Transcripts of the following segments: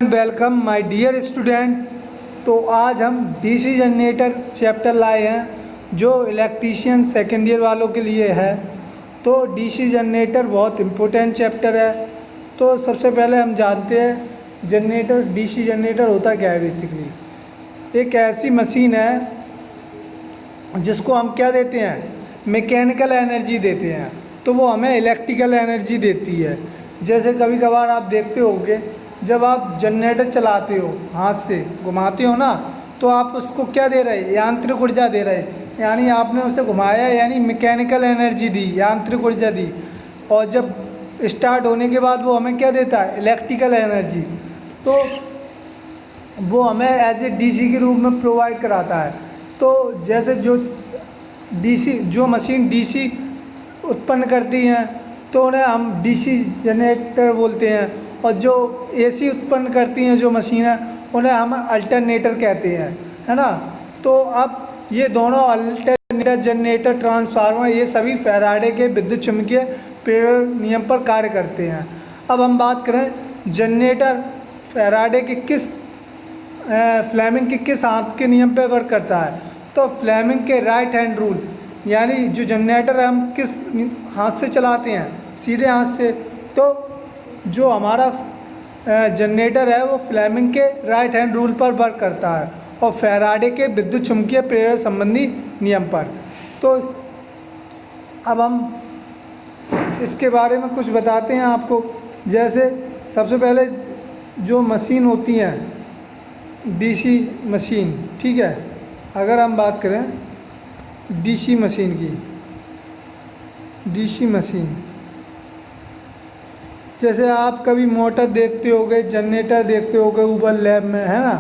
Welcome my dear student. तो आज हम डीसी जनरेटर चैप्टर लाए हैं जो इलेक्ट्रीशियन सेकेंड ईयर वालों के लिए है। तो डीसी जनरेटर बहुत इम्पोर्टेंट चैप्टर है। तो सबसे पहले हम जानते हैं जनरेटर, डीसी जनरेटर होता क्या है। बेसिकली एक ऐसी मशीन है जिसको हम क्या देते हैं, मैकेनिकल एनर्जी देते हैं, तो वो हमें इलेक्ट्रिकल एनर्जी देती है। जैसे कभी कभार आप देखते होंगे जब आप जनरेटर चलाते हो, हाथ से घुमाते हो ना, तो आप उसको क्या दे रहे हैं, यांत्रिक ऊर्जा दे रहे हैं। यानी आपने उसे घुमाया, यानी मैकेनिकल एनर्जी दी, यांत्रिक ऊर्जा दी। और जब स्टार्ट होने के बाद वो हमें क्या देता है, इलेक्ट्रिकल एनर्जी। तो वो हमें एज ए डीसी के रूप में प्रोवाइड कराता है। तो जैसे जो मशीन डीसी उत्पन्न करती हैं तो उन्हें हम डीसी जनरेटर बोलते हैं, और जो एसी उत्पन्न करती हैं जो मशीन है उन्हें हम अल्टरनेटर कहते हैं, है ना। तो अब ये दोनों अल्टरनेटर, जनरेटर, ट्रांसफार्मर, ये सभी फैराडे के विद्युत चुम्बकीय प्रेरण नियम पर कार्य करते हैं। अब हम बात करें जनरेटर फैराडे के फ्लेमिंग के किस हाथ के नियम पर वर्क करता है, तो फ्लेमिंग के राइट हैंड रूल। यानी जो जनरेटर है हम किस हाथ से चलाते हैं, सीधे हाथ से। तो जो हमारा जनरेटर है वो फ्लेमिंग के राइट हैंड रूल पर वर्क करता है और फैराडे के विद्युत चुम्बकीय प्रेरण संबंधी नियम पर। तो अब हम इसके बारे में कुछ बताते हैं आपको। जैसे सबसे पहले जो मशीन होती हैं डीसी मशीन, ठीक है। अगर हम बात करें डीसी मशीन की, डीसी मशीन जैसे आप कभी मोटर देखते होगे, जनरेटर देखते होगे ऊपर लैब में, है ना।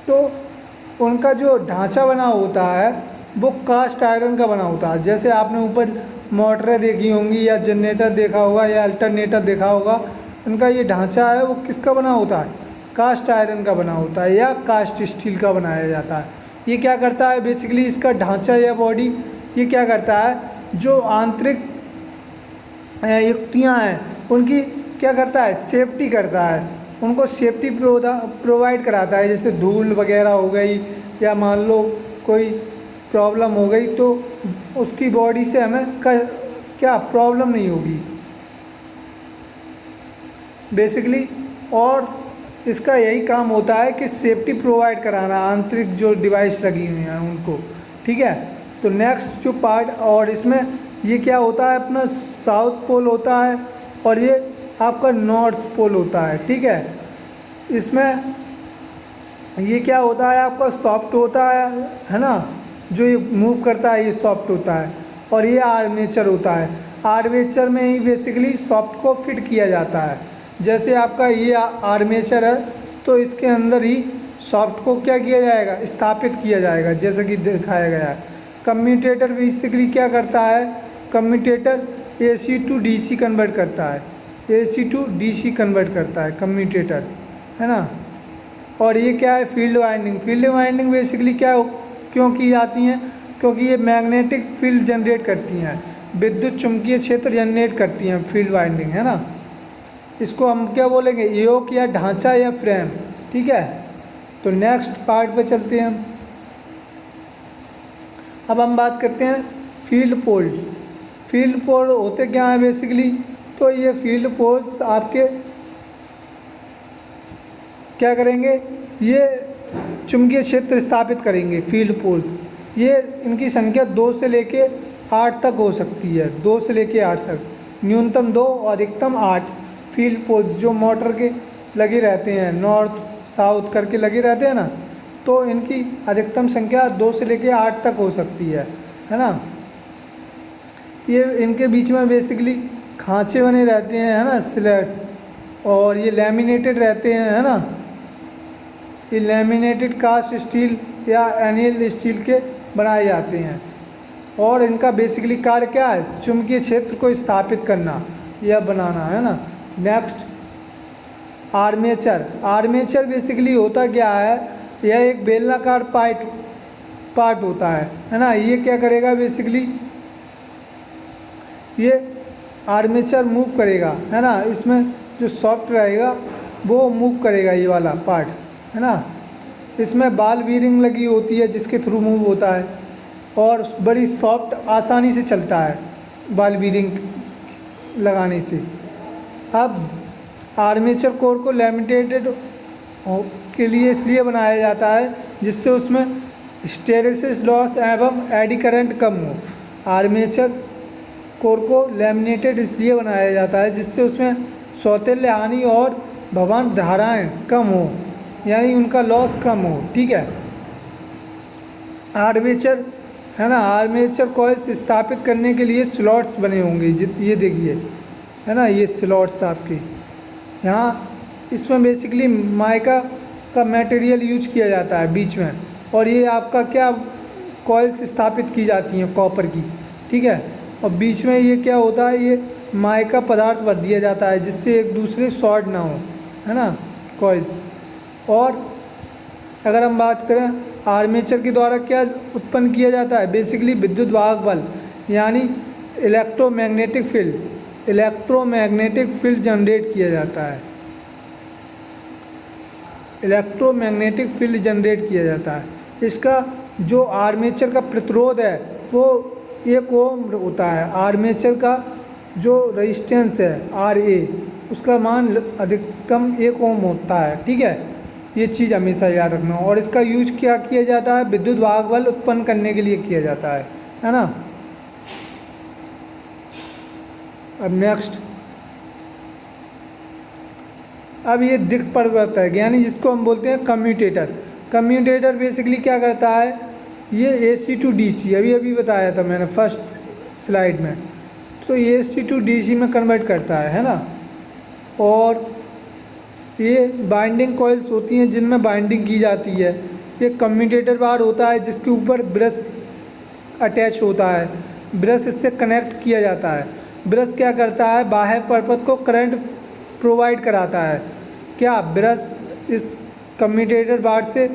तो उनका जो ढांचा बना होता है वो कास्ट आयरन का बना होता है। जैसे आपने ऊपर मोटरें देखी होंगी या जनरेटर देखा होगा या अल्टरनेटर देखा होगा, उनका ये ढांचा है वो किसका बना होता है, कास्ट आयरन का बना होता है या कास्ट स्टील का बनाया जाता है। ये क्या करता है, बेसिकली इसका ढांचा या बॉडी ये क्या करता है, जो आंतरिक युक्तियाँ हैं उनकी क्या करता है, सेफ्टी करता है, उनको सेफ्टी प्रोवाइड कराता है। जैसे धूल वगैरह हो गई या मान लो कोई प्रॉब्लम हो गई तो उसकी बॉडी से हमें क्या प्रॉब्लम नहीं होगी बेसिकली। और इसका यही काम होता है कि सेफ्टी प्रोवाइड कराना, आंतरिक जो डिवाइस लगी हुई हैं उनको, ठीक है। तो नेक्स्ट जो पार्ट, और इसमें ये क्या होता है, अपना साउथ पोल होता है और ये आपका नॉर्थ पोल होता है, ठीक है। इसमें ये क्या होता है, आपका सॉफ्ट होता है ना, जो ये मूव करता है ये सॉफ्ट होता है, और ये आर्मेचर होता है। आर्मेचर में ही बेसिकली सॉफ्ट को फिट किया जाता है। जैसे आपका ये आर्मेचर है तो इसके अंदर ही सॉफ्ट को क्या किया जाएगा, स्थापित किया जाएगा, जैसे कि दिखाया गया है। कम्यूटेटर बेसिकली क्या करता है, commutator AC to DC convert करता है, एसी टू डीसी कन्वर्ट करता है कम्यूटेटर, है ना। और ये क्या है, field winding. Field winding basically क्यों की जाती हैं, क्योंकि ये मैग्नेटिक फील्ड जनरेट करती हैं, विद्युत चुम्बकीय क्षेत्र जनरेट करती हैं, फील्ड वाइंडिंग, है ना। इसको हम क्या बोलेंगे, योक या ढांचा या फ्रेम, ठीक है। तो नेक्स्ट पार्ट पे चलते हैं हम। अब हम बात करते हैं फील्ड पोल। फील्ड पोल होते क्या हैं बेसिकली, तो ये फील्ड पोल्स आपके क्या करेंगे, ये चुंबकीय क्षेत्र स्थापित करेंगे। फील्ड पोल ये इनकी संख्या 2 से लेके 8 तक हो सकती है, 2 से लेके 8 तक, न्यूनतम 2 और अधिकतम 8 फील्ड पोल्स जो मोटर के लगे रहते हैं, नॉर्थ साउथ करके लगे रहते हैं ना, तो इनकी अधिकतम संख्या 2 से लेके 8 तक हो सकती है ना। ये इनके बीच में बेसिकली खांचे बने रहते हैं, है ना, स्लेट, और ये लैमिनेटेड रहते हैं, है ना। ये लैमिनेटेड कास्ट स्टील या एनियल स्टील के बनाए जाते हैं, और इनका बेसिकली कार्य क्या है, चुंबकीय क्षेत्र को स्थापित करना या बनाना, है ना। Next armature. आर्मेचर बेसिकली होता क्या है, यह एक बेलनाकार पार्ट होता है ना। ये क्या करेगा बेसिकली, ये आर्मेचर मूव करेगा, है ना। इसमें जो सॉफ्ट रहेगा वो मूव करेगा, ये वाला पार्ट है ना। इसमें बॉल बीयरिंग लगी होती है जिसके थ्रू मूव होता है, और बड़ी सॉफ्ट आसानी से चलता है बॉल बीयरिंग लगाने से। अब आर्मेचर कोर को लैमिनेटेड के लिए इसलिए बनाया जाता है जिससे उसमें हिस्टैरिसीस लॉस एवं एडी करंट कम हो। आर्मेचर कोर को लैमिनेटेड इसलिए बनाया जाता है जिससे उसमें सौतेल्य हानि और भवन धाराएं कम हो, यानी उनका लॉस कम हो। ठीक है। आर्मेचर है ना, आर्मेचर कॉइल्स स्थापित करने के लिए स्लॉट्स बने होंगे, ये देखिए है ना, ये स्लॉट्स आपके यहाँ। इसमें बेसिकली माइका का मटेरियल यूज किया जाता है बीच में, और ये आपका क्या कॉइल्स स्थापित की जाती हैं कॉपर की। ठीक है। और बीच में ये क्या होता है, ये माइका पदार्थ भर दिया जाता है जिससे एक दूसरे शॉर्ट ना हो, है ना, कॉइल्स। और अगर हम बात करें आर्मेचर के द्वारा क्या उत्पन्न किया जाता है, बेसिकली विद्युत वाहक बल यानी इलेक्ट्रोमैग्नेटिक फील्ड जनरेट किया जाता है। इलेक्ट्रोमैग्नेटिक फील्ड जनरेट किया जाता है। इसका जो आर्मेचर का प्रतिरोध है वो 1 ओम होता है। आर्मेचर का जो रेजिस्टेंस है RA, उसका मान अधिकतम 1 ओम होता है। ठीक है, ये चीज़ हमेशा याद रखना। और इसका यूज क्या किया जाता है, विद्युत वाहक बल उत्पन्न करने के लिए किया जाता है ना। अब नेक्स्ट, अब ये दिक् परिवर्तक यानी जिसको हम बोलते हैं कम्यूटेटर। कम्यूटेटर बेसिकली क्या करता है, ये AC to DC अभी बताया था मैंने फर्स्ट स्लाइड में, तो ये AC to DC में कन्वर्ट करता है ना। और ये बाइंडिंग कॉइल्स होती हैं जिनमें बाइंडिंग की जाती है। ये कम्यूटेटर बार होता है जिसके ऊपर ब्रश अटैच होता है, ब्रश इससे कनेक्ट किया जाता है। ब्रश क्या करता है, बाह्य परपथ को करंट प्रोवाइड कराता है। क्या ब्रश इस कम्यूटेटर बार से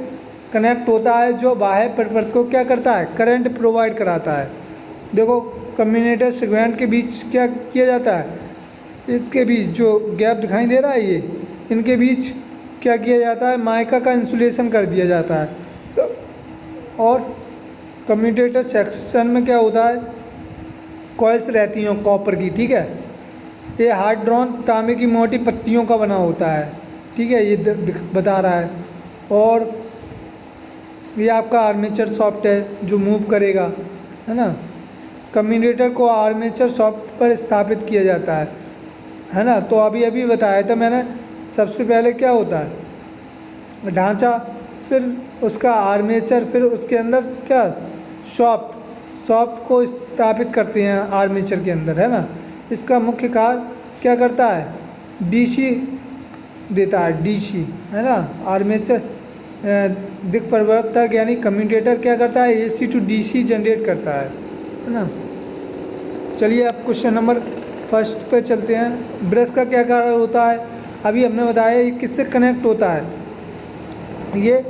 कनेक्ट होता है जो बाह्य परपथ को क्या करता है, करंट प्रोवाइड कराता है। देखो कम्यूटेटर सेगमेंट के बीच क्या किया जाता है, इसके बीच जो गैप दिखाई दे रहा है ये, इनके बीच क्या किया जाता है, माइका का इंसुलेशन कर दिया जाता है। और कम्यूटेटर सेक्शन में क्या होता है, कॉइल्स रहती हैं कॉपर की। ठीक है, ये हार्ड ड्रॉन तांबे की मोटी पत्तियों का बना होता है। ठीक है, ये बता रहा है। और ये आपका आर्मेचर सॉफ्ट है जो मूव करेगा, है ना। कम्यूटेटर को आर्मेचर सॉफ्ट पर स्थापित किया जाता है ना। तो अभी बताया था मैंने, सबसे पहले क्या होता है ढांचा, फिर उसका आर्मेचर, फिर उसके अंदर क्या सॉफ्ट को स्थापित करते हैं आर्मेचर के अंदर, है ना। इसका मुख्य कार्य क्या करता है, DC देता है, DC, है ना। आर्मेचर दिक् परिवर्तक यानी कम्यूटेटर क्या करता है, AC to DC जनरेट करता है ना। चलिए अब क्वेश्चन नंबर फर्स्ट पे चलते हैं। ब्रश का क्या कार्य होता है, अभी हमने बताया ये किससे कनेक्ट होता है। ये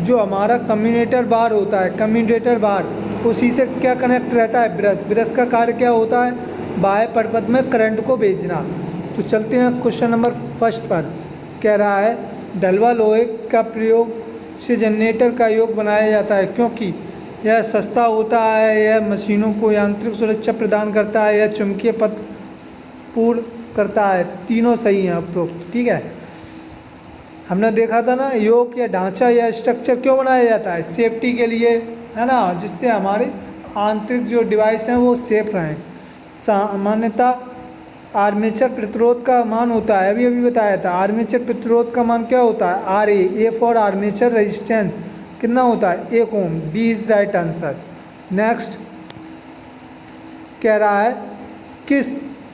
जो हमारा कम्यूटेटर बार होता है, कम्यूटेटर बार उसी से क्या कनेक्ट रहता है, ब्रश का कार्य क्या होता है, बाह्य परपथ में करंट को भेजना। तो चलते हैं क्वेश्चन नंबर फर्स्ट पर। कह रहा है ढलवा लोहे का प्रयोग से जनरेटर का योग बनाया जाता है क्योंकि यह सस्ता होता है, यह मशीनों को यांत्रिक सुरक्षा प्रदान करता है, यह चुंबकीय पथ पूर्ण करता है। तीनों सही हैं उपरोक्त। ठीक है, हमने देखा था ना, योग या ढांचा या स्ट्रक्चर क्यों बनाया जाता है, सेफ्टी के लिए, है ना, जिससे हमारे आंतरिक जो डिवाइस हैं वो सेफ रहें। सामान्यतः आर्मेचर प्रतिरोध का मान होता है, अभी बताया था, आर्मेचर प्रतिरोध का मान क्या होता है, RA। A for armature resistance कितना होता है, 1 ओम। D is right answer. Next कह रहा है किस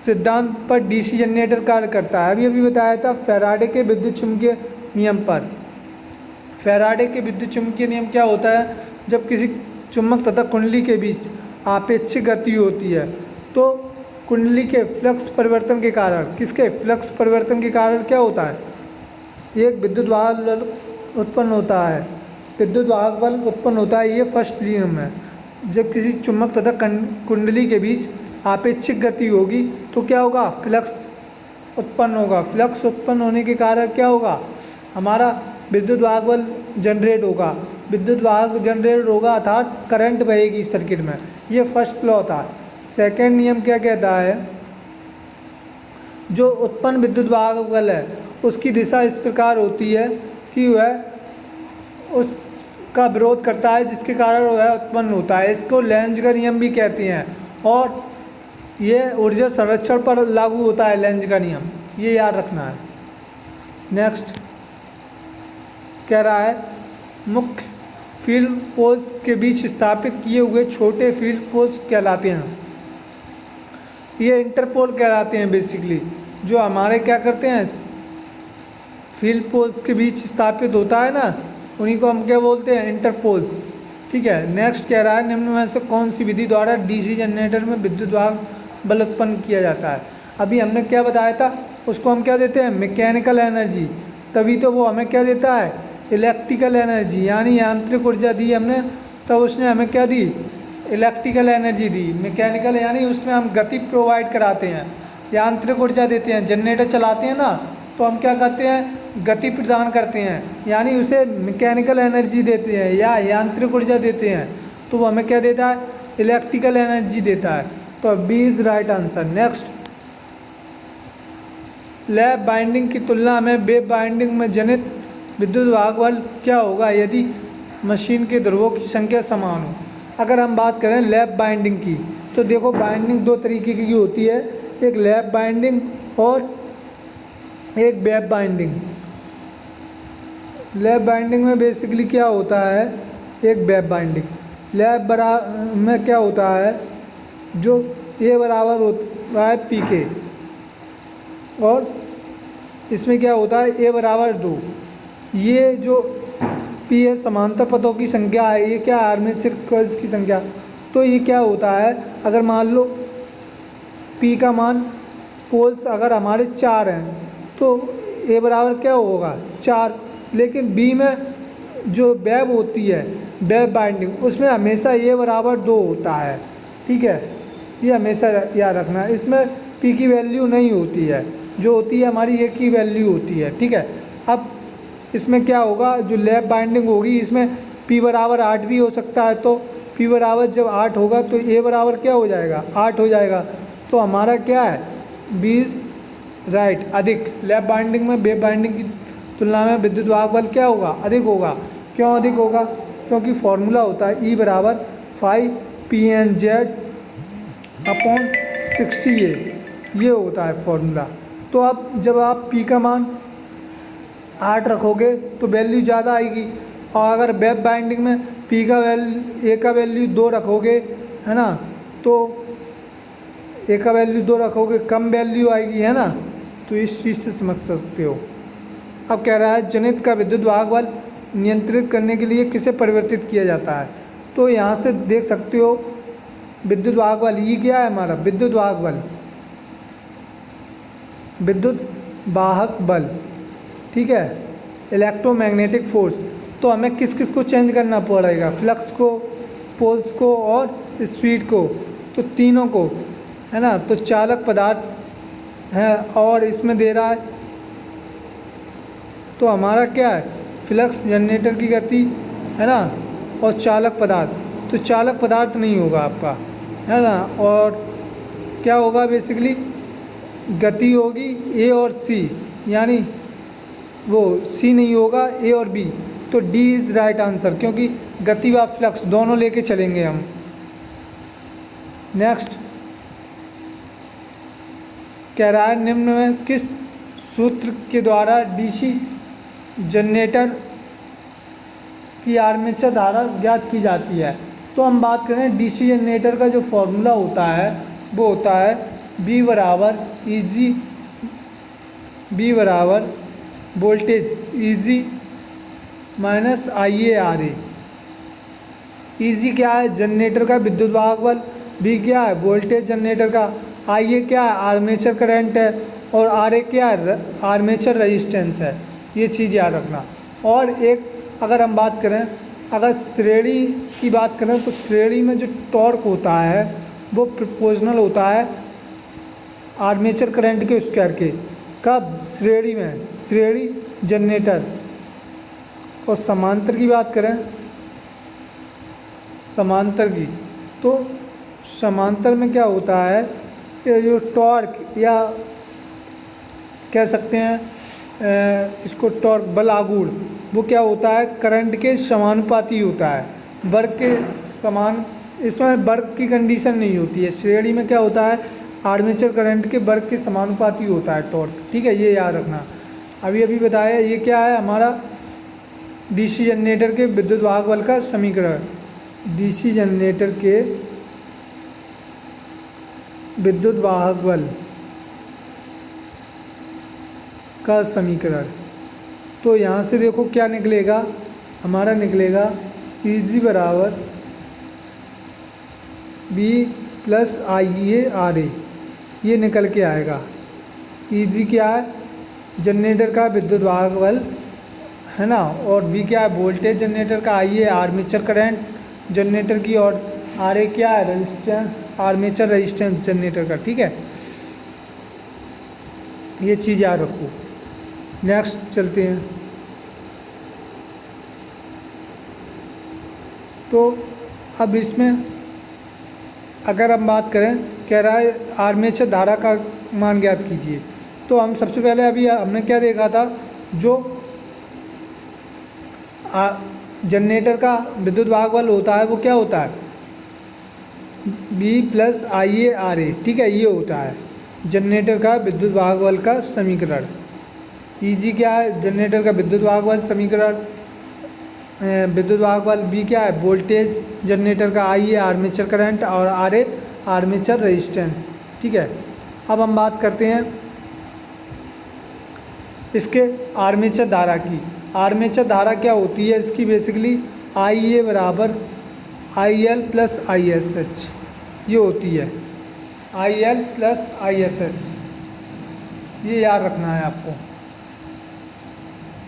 सिद्धांत पर DC जनरेटर कार्य करता है, अभी बताया था, फैराडे के विद्युत चुम्बकीय नियम पर। फैराडे के विद्युत चुम्बकीय नियम क्या होता है, जब किसी चुम्बक तथा कुंडली के बीच आपेक्षिक गति होती है तो कुंडली के फ्लक्स परिवर्तन के कारण, किसके फ्लक्स परिवर्तन के कारण क्या होता है, एक विद्युत वाहक बल उत्पन्न होता है, विद्युत वाहक बल उत्पन्न होता है। ये फर्स्ट नियम है। जब किसी चुम्बक तथा कुंडली के बीच आपेक्षिक गति होगी तो क्या होगा, फ्लक्स उत्पन्न होगा। फ्लक्स उत्पन्न होने के कारण क्या होगा, हमारा विद्युत वाहक बल जनरेट होगा। विद्युत वाहक जनरेट होगा अर्थात करंट बहेगी सर्किट में। ये फर्स्ट लॉ था। सेकेंड नियम क्या कहता है, जो उत्पन्न विद्युत वाहक बल है उसकी दिशा इस प्रकार होती है कि वह उसका विरोध करता है जिसके कारण वह उत्पन्न होता है। इसको लेंज का नियम भी कहते हैं और ये ऊर्जा संरक्षण पर लागू होता है लेंज का नियम, ये याद रखना है। नेक्स्ट कह रहा है मुख्य फील्ड पोल्स के बीच स्थापित किए हुए छोटे फील्ड पोल्स कहलाते हैं। ये इंटरपोल कहलाते हैं बेसिकली, जो हमारे क्या करते हैं फील्ड पोल्स के बीच स्थापित होता है ना, उन्हीं को हम क्या बोलते हैं, इंटरपोल्स। ठीक है। नेक्स्ट कह रहा है निम्न में से कौन सी विधि द्वारा डीसी जनरेटर में विद्युत वाहक बल उत्पन्न किया जाता है। अभी हमने क्या बताया था, उसको हम क्या देते हैं, मैकेनिकल एनर्जी, तभी तो वो हमें क्या देता है, इलेक्ट्रिकल एनर्जी, यानी यांत्रिक ऊर्जा दी हमने, तब उसने हमें क्या दी, इलेक्ट्रिकल एनर्जी दी। मैकेनिकल यानी उसमें हम गति प्रोवाइड कराते हैं, यांत्रिक ऊर्जा देते हैं। जनरेटर चलाते हैं ना, तो हम क्या करते हैं, गति प्रदान करते हैं, यानी उसे मैकेनिकल एनर्जी देते हैं या यांत्रिक ऊर्जा देते हैं, तो वो हमें क्या देता है, इलेक्ट्रिकल एनर्जी देता है। तो B is right answer. Next, lap winding की तुलना में वेव बाइंडिंग में जनित विद्युत वाहक बल क्या होगा यदि मशीन के ध्रुवों की संख्या समान हो। अगर हम बात करें लैप बाइंडिंग की, तो देखो बाइंडिंग दो तरीके की होती है, एक लैप बाइंडिंग और एक वेव बाइंडिंग। लैप बाइंडिंग में बेसिकली क्या होता है, एक वेव बाइंडिंग। लैप में क्या होता है, जो ए बराबर होता है पी के, और इसमें क्या होता है ए बराबर 2। ये जो पी है समांतर पथों की संख्या है, ये क्या आर्मेचर कॉइल्स की संख्या। तो ये क्या होता है, अगर मान लो पी का मान पोल्स अगर हमारे 4 हैं तो ए बराबर क्या होगा 4, लेकिन बी में जो वेव होती है वेव बाइंडिंग उसमें हमेशा ए बराबर 2 होता है। ठीक है, ये हमेशा याद रखना है। इसमें पी की वैल्यू नहीं होती है, जो होती है हमारी ए की वैल्यू होती है। ठीक है, अब इसमें क्या होगा, जो लैप बाइंडिंग होगी इसमें पी बराबर 8 भी हो सकता है, तो पी बराबर जब 8 होगा तो ए बराबर क्या हो जाएगा 8 हो जाएगा। तो हमारा क्या है, 20 राइट अधिक। लैप बाइंडिंग में वेव बाइंडिंग की तुलना में विद्युत वाहक बल क्या होगा, अधिक होगा। क्यों अधिक होगा, क्योंकि फॉर्मूला होता है E बराबर 5PNZ/60A, ये होता है फॉर्मूला। तो अब जब आप P का मान 8 रखोगे तो वैल्यू ज़्यादा आएगी, और अगर वेव बाइंडिंग में P का वैल्यू A का वैल्यू 2 रखोगे, है ना, तो A का वैल्यू 2 रखोगे कम वैल्यू आएगी, है ना। तो इस चीज़ से समझ सकते हो। अब कह रहा है जनित का विद्युत वाहक बल नियंत्रित करने के लिए किसे परिवर्तित किया जाता है। तो यहाँ से देख सकते हो विद्युत वाहक बल, ये क्या है हमारा विद्युत वाहक बल, विद्युत वाहक बल। ठीक है, इलेक्ट्रोमैग्नेटिक फोर्स। तो हमें किस किस को चेंज करना पड़ेगा, फ्लक्स को, पोल्स को और स्पीड को, तो तीनों को, है ना। तो चालक पदार्थ है और इसमें दे रहा है, तो हमारा क्या है फ्लक्स, जनरेटर की गति, है ना, और चालक पदार्थ। तो चालक पदार्थ नहीं होगा आपका, है ना, और क्या होगा बेसिकली गति होगी ए और सी, यानी वो सी नहीं होगा, ए और बी। तो डी इज़ राइट आंसर, क्योंकि गति व फ्लक्स दोनों लेके चलेंगे हम। नेक्स्ट कह रहा है निम्न में किस सूत्र के द्वारा डीसी जनरेटर की आर्मेचर धारा ज्ञात की जाती है। तो हम बात करें डीसी जनरेटर का जो फॉर्मूला होता है वो होता है बी बराबर ईजी, बी बराबर voltage easy minus I A R A. Easy क्या है, जनरेटर का विद्युत वाहक बल, बी क्या है वोल्टेज जनरेटर का, आई ए क्या है आर्मेचर करंट है, और आर ए क्या है आर्मेचर रेजिस्टेंस है। ये चीज़ याद रखना। और एक अगर हम बात करें, अगर श्रेणी की बात करें तो श्रेणी में जो टॉर्क होता है वो प्रोपोर्शनल होता है आर्मेचर करंट के स्क्वायर के। कब? श्रेणी में, श्रेणी जनरेटर। और समांतर की बात करें, समांतर की, तो समांतर में क्या होता है कि जो टॉर्क या कह सकते हैं इसको टॉर्क बल आघूर्ण, वो क्या होता है? करंट के समानुपाती होता है, वर्ग के समान। इसमें वर्ग की कंडीशन नहीं होती है। श्रेणी में क्या होता है? आर्मेचर करंट के वर्ग के समानुपाती होता है टॉर्क, ठीक है, ये याद रखना। अभी अभी बताया, ये क्या है हमारा? डीसी जनरेटर के विद्युत वाहक बल का समीकरण। डीसी जनरेटर के विद्युत वाहक बल का समीकरण। तो यहाँ से देखो क्या निकलेगा हमारा, निकलेगा Eg बराबर B प्लस IA RA, ये निकल के आएगा। Eg क्या है? जनरेटर का विद्युत वाहक बल है ना, और B क्या है? वोल्टेज जनरेटर का। IA आर्मेचर करंट जनरेटर की, और RA क्या है? रेजिस्टेंस, आर्मेचर रेजिस्टेंस जनरेटर का, ठीक है। ये चीज़ याद रखो। नेक्स्ट चलते हैं। तो अब इसमें अगर हम बात करें, कह रहा है आर्मेचर धारा का मान ज्ञात कीजिए। तो हम सबसे पहले अभी हमने क्या देखा था, जो जनरेटर का विद्युत वाहक बल होता है वो क्या होता है? B प्लस IA RA, ठीक है, ये होता है जनरेटर का विद्युत वाहक बल का समीकरण। Eg क्या है? जनरेटर का विद्युत वाहक बल समीकरण। विद्युत वाहक बल B क्या है? वोल्टेज जनरेटर का। IA आर्मेचर करंट, और RA आर्मेचर रेजिस्टेंस, ठीक है। अब हम बात करते हैं इसके आर्मेचर धारा की। आर्मेचर धारा क्या होती है इसकी? बेसिकली IA बराबर IL प्लस ISH, ये होती है IL प्लस ISH, ये याद रखना है आपको।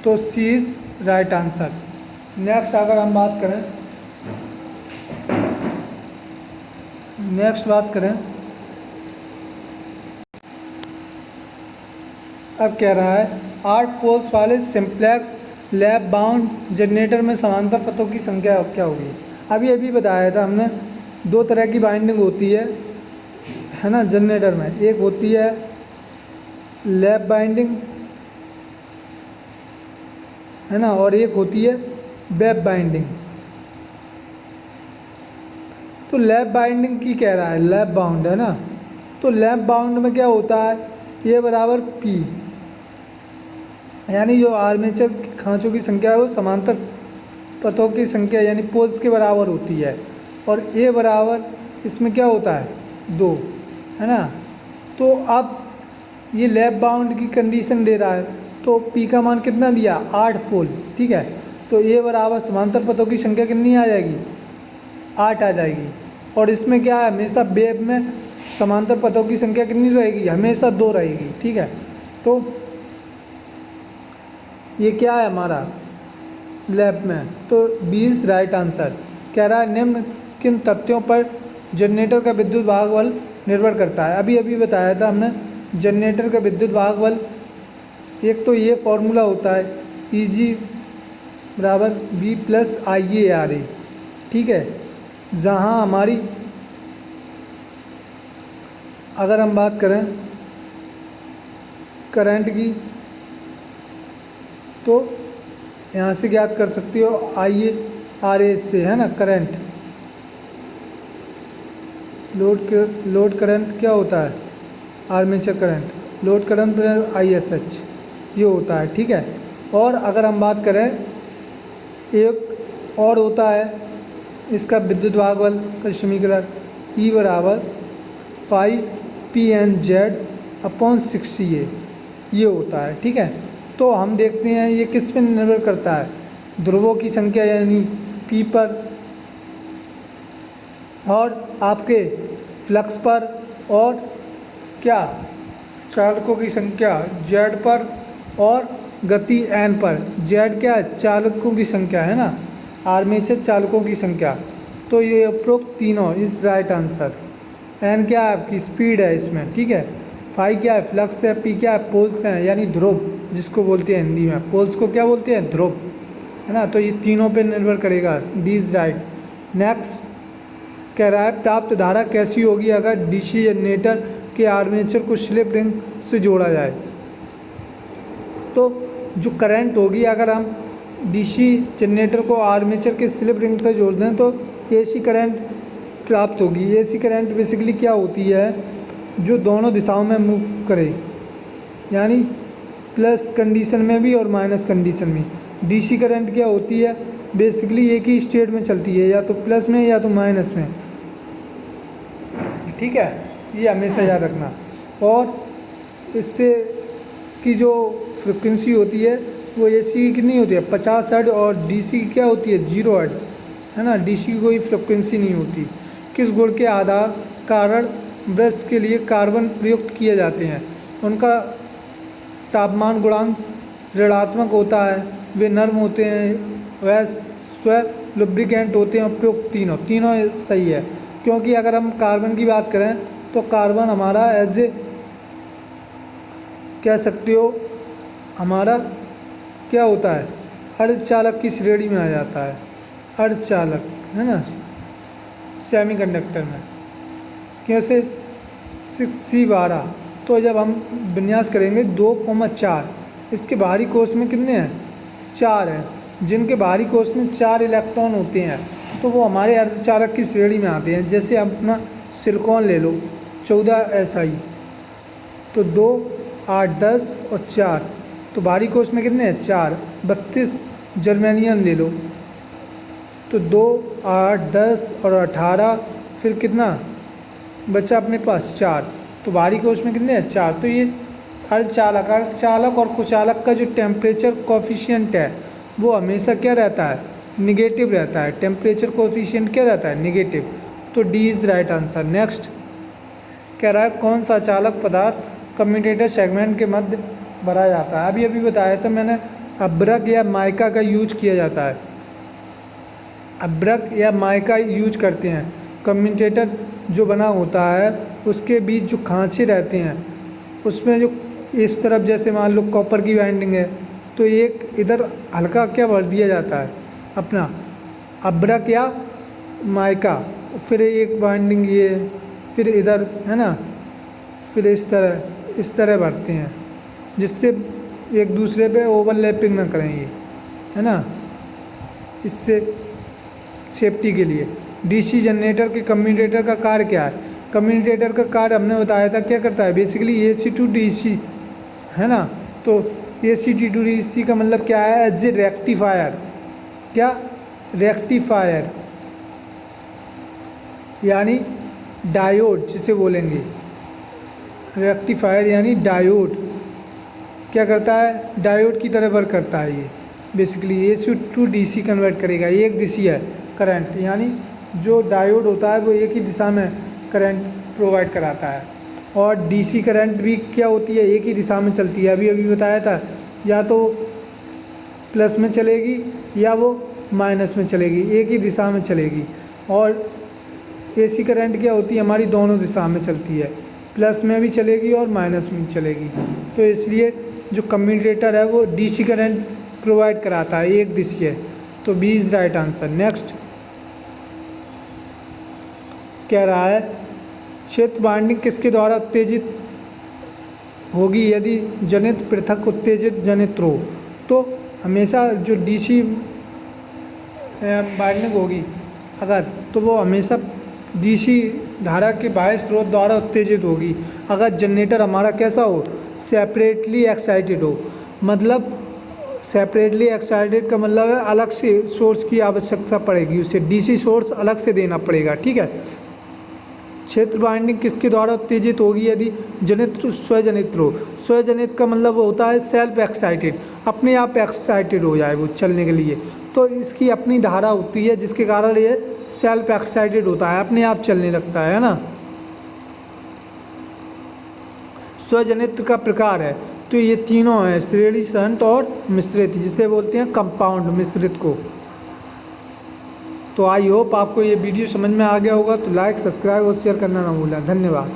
तो सी इज राइट आंसर। नेक्स्ट अगर हम बात करें, अब कह रहा है 8 पोल्स वाले सिंप्लेक्स लैप बाउंड जनरेटर में समांतर पथों की संख्या क्या होगी? अभी अभी बताया था हमने, 2 तरह की बाइंडिंग होती है ना जनरेटर में। एक होती है लैप बाइंडिंग, है ना, और एक होती है वेब बाइंडिंग। तो लैप बाइंडिंग की कह रहा है, लैप बाउंड है ना, तो लैप बाउंड में क्या होता है? ये बराबर P, यानी जो आर्मेचर खांचों की संख्या है वो समांतर पथों की संख्या यानी पोल्स के बराबर होती है, और A बराबर इसमें क्या होता है? 2, है ना। तो अब ये लैप बाउंड की कंडीशन दे रहा है, तो P का मान कितना दिया? 8 पोल, ठीक है। तो A बराबर समांतर पथों की संख्या कितनी आ जाएगी? 8 आ जाएगी। और इसमें क्या है? हमेशा वेब में समांतर पथों की संख्या कितनी रहेगी? हमेशा 2 रहेगी, ठीक है। तो ये क्या है हमारा लैब में? तो 20 राइट आंसर। कह रहा है निम्न किन तथ्यों पर जनरेटर का विद्युत वाहक बल निर्भर करता है? अभी अभी बताया था हमने जनरेटर का विद्युत वाहक बल, एक तो ये फॉर्मूला होता है Eg बराबर B प्लस IA RA, ठीक है। जहाँ हमारी अगर हम बात करें करंट की, तो यहाँ से ज्ञात कर सकते हो IA RA से, है ना, करंट। लोड करंट क्या होता है? Armature current. Load current plus ISH, ये होता है, ठीक है। और अगर हम बात करें, एक और होता है इसका विद्युत वाहक बल का समीकरण, E बराबर 5PNZ अपॉन 60A, ये होता है, ठीक है। तो हम देखते हैं ये किस पे निर्भर करता है? ध्रुवों की संख्या यानी P पर, और आपके फ्लक्स पर, और क्या? चालकों की संख्या Z पर, और गति N पर। Z क्या है? चालकों की संख्या, है ना, आर्मेचर चालकों की संख्या। तो ये उपरोक्त तीनों इज राइट आंसर। N क्या है? आपकी स्पीड है इसमें, ठीक है। फाई क्या है, फ्लक्स है, पी क्या है, पोल्स हैं यानी ध्रुव जिसको बोलते हैं हिंदी में, पोल्स को क्या बोलते हैं, ध्रुव, है ना। तो ये तीनों पे निर्भर करेगा, डी इज राइट। नेक्स्ट कह रहा है प्राप्त धारा कैसी होगी अगर डीसी जनरेटर के आर्मेचर को स्लिप रिंग से जोड़ा जाए। तो जो करंट होगी अगर हम डीसी जनरेटर को आर्मेचर के स्लिप रिंग से जोड़ दें तो एसी करंट प्राप्त होगी। एसी करंट बेसिकली क्या होती है, जो दोनों दिशाओं में मूव करे, यानी प्लस कंडीशन में भी और माइनस कंडीशन में। डीसी करंट क्या होती है, बेसिकली एक ही स्टेट में चलती है, या तो प्लस में या तो माइनस में, ठीक है, ये हमेशा याद रखना। और इससे की जो फ्रिक्वेंसी होती है वो एसी की कितनी होती है, 50 हर्ट्ज, और डीसी की क्या होती है, 0 हर्ट्ज, है ना। डीसी की कोई फ्रिक्वेंसी नहीं होती। किस गुण के आधार कारण ब्रश के लिए कार्बन प्रयुक्त किए जाते हैं, उनका तापमान गुणांक ऋणात्मक होता है, वे नर्म होते हैं, वह स्व लुब्रिकेंट होते हैं, उपयुक्त तीनों सही है। क्योंकि अगर हम कार्बन की बात करें तो कार्बन हमारा एज ए कह सकते हो हमारा क्या होता है, अर्धचालक की श्रेणी में आ जाता है, अर्धचालक, है ना, सेमीकंडक्टर में। कैसे 6C12। तो जब हम विन्यास करेंगे 2,4, इसके बाहरी कोष में कितने हैं, 4 हैं, जिनके बाहरी कोष में 4 इलेक्ट्रॉन होते हैं तो वो हमारे अर्धचालक की श्रेणी में आते हैं। जैसे अपना सिलिकॉन ले लो 14Si, तो 2, 8, 10 और 4, तो बाहरी कोष में कितने हैं, 4। 32 जर्मेनियम ले लो तो 2, 8, 10 और 18, फिर कितना बचा अपने पास, 4, तो बाहरी कोष में कितने हैं, 4। तो ये अर्धचालक और कुचालक का जो टेम्परेचर कोफिशिएंट है वो हमेशा क्या रहता है, निगेटिव रहता है। टेम्परेचर कोफिशिएंट क्या रहता है, निगेटिव। तो D is right answer. Next कह रहा है कौन सा चालक पदार्थ कम्यूटेटर सेगमेंट के मध्य भरा जाता है। अभी बताया था मैंने, अब्रक या माइका का यूज किया जाता है, अब्रक या माइका यूज करते हैं। कम्यूटेटर जो बना होता है उसके बीच जो खांचे रहते हैं उसमें जो इस तरफ जैसे मान लो कॉपर की वाइंडिंग है तो एक इधर हल्का क्या भर दिया जाता है अपना अब्रक या माइका, फिर एक वाइंडिंग ये, फिर इधर, है ना, फिर इस तरह भरते हैं जिससे एक दूसरे पे ओवरलैपिंग ना करें ये, है ना, इससे सेफ्टी के लिए। डीसी जनरेटर के कम्यूटेटर का कार्य क्या है। कम्यूटेटर का कार्य हमने बताया था क्या करता है, बेसिकली AC टू DC, है ना। तो AC टू DC का मतलब क्या है, एज ए रेक्टिफायर, क्या, रेक्टिफायर यानी डायोड जिसे बोलेंगे, रेक्टिफायर यानी डायोड क्या करता है, डायोड की तरह वर्क करता है ये। Basically AC to DC convert करेगा, एक दिशा है करंट, यानी जो डायोड होता है वो एक ही दिशा में करंट प्रोवाइड कराता है। और DC करंट भी क्या होती है, एक ही दिशा में चलती है। अभी बताया था, या तो प्लस में चलेगी या वो माइनस में चलेगी, एक ही दिशा में चलेगी। और AC करंट क्या होती है, हमारी दोनों दिशा में चलती है, प्लस में भी चलेगी और माइनस में भी चलेगी। तो इसलिए जो कम्यूटेटर है वो DC करंट प्रोवाइड कराता है, एक दिशा। तो B is right answer. Next कह रहा है क्षेत्र बाइंडिंग किसके द्वारा उत्तेजित होगी यदि जनित पृथक उत्तेजित जनित्र हो। तो हमेशा जो DC बाइंडिंग होगी अगर, तो वो हमेशा DC धारा के बाह्य स्रोत द्वारा उत्तेजित होगी। अगर जनरेटर हमारा कैसा हो, सेपरेटली एक्साइटेड हो, मतलब सेपरेटली एक्साइटेड का मतलब है अलग से सोर्स की आवश्यकता पड़ेगी, उसे DC सोर्स अलग से देना पड़ेगा, ठीक है। क्षेत्र बाइंडिंग किसके द्वारा उत्तेजित होगी यदि जनित्र स्वजनित्र हो। स्वजनित का मतलब होता है सेल्फ एक्साइटेड, अपने आप एक्साइटेड हो जाए वो चलने के लिए, तो इसकी अपनी धारा होती है जिसके कारण ये सेल्फ एक्साइटेड होता है, अपने आप चलने लगता है ना। स्वजनित्र का प्रकार है तो ये तीनों हैं, श्रेणी संट और मिश्रित, जिसे बोलते हैं कंपाउंड मिश्रित को। तो आई होप आपको ये वीडियो समझ में आ गया होगा। तो लाइक, सब्सक्राइब और शेयर करना ना भूलें। धन्यवाद।